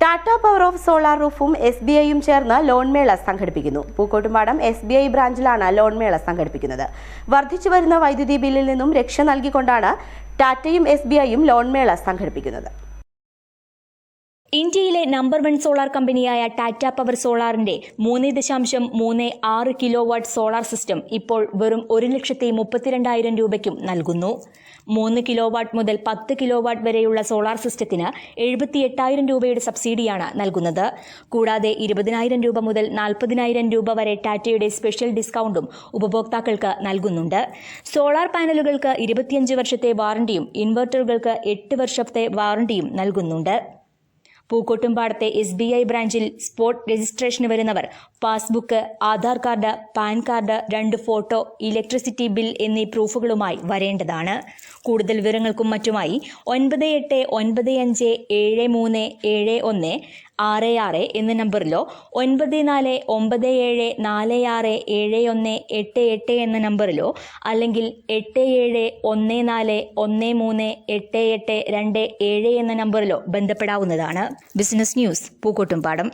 Tata power of solar റൂഫും SBIയും ചേർന്ന് loan മേള സംഘടിപ്പിക്കുന്നു. പൂക്കോട്ടുംപാടം SBI ബ്രാഞ്ചിലാണ് ലോൺ മേള സംഘടിപ്പിക്കുന്നത്. വർദ്ധിച്ചു വരുന്ന വൈദ്യുതി ബില്ലിൽ നിന്നും രക്ഷ നൽകിക്കൊണ്ടാണ് ടാറ്റയും SBIയും ലോൺ മേള സംഘടിപ്പിക്കുന്നത്. ഇന്ത്യയിലെ നമ്പർ 1 സോളാർ കമ്പനിയായ ടാറ്റ പവർ സോളാറിന്റെ 3.36 കിലോവാട്ട് സോളാർ സിസ്റ്റം ഇപ്പോൾ വെറും 1,32,000 രൂപയ്ക്കും നൽകുന്നു. 3 കിലോവാട്ട് മുതൽ 10 കിലോവാട്ട് വരെയുള്ള സോളാർ സിസ്റ്റത്തിന് 78,000 രൂപയുടെ സബ്സിഡിയാണ് നൽകുന്നത്. കൂടാതെ 20,000 രൂപ മുതൽ 40,000 രൂപ വരെ ടാറ്റയുടെ സ്പെഷ്യൽ ഡിസ്കൗണ്ടും ഉപഭോക്താക്കൾക്ക് നൽകുന്നുണ്ട്. സോളാർ പാനലുകൾക്ക് 25 വർഷത്തെ വാറണ്ടിയും ഇൻവെർട്ടറുകൾക്ക് 8 വർഷത്തെ വാറണ്ടിയും നൽകുന്നുണ്ട്. പൂക്കോട്ടുംപാടത്തെ SBI ബ്രാഞ്ചിൽ സ്പോട്ട് രജിസ്ട്രേഷന് വരുന്നവർ passbook, Aadhaar card, pan card, 2 photo, electricity bill എന്നീ പ്രൂഫുകളുമായി വരേണ്ടതാണ്. കൂടുതൽ വിവരങ്ങൾക്കും മറ്റുമായി 9859737166 എന്ന നമ്പറിലോ 9497467188 എന്ന നമ്പറിലോ അല്ലെങ്കിൽ 8714138827 എന്ന നമ്പറിലോ ബന്ധപ്പെടാവുന്നതാണ്. Business news Pookkottumpadam.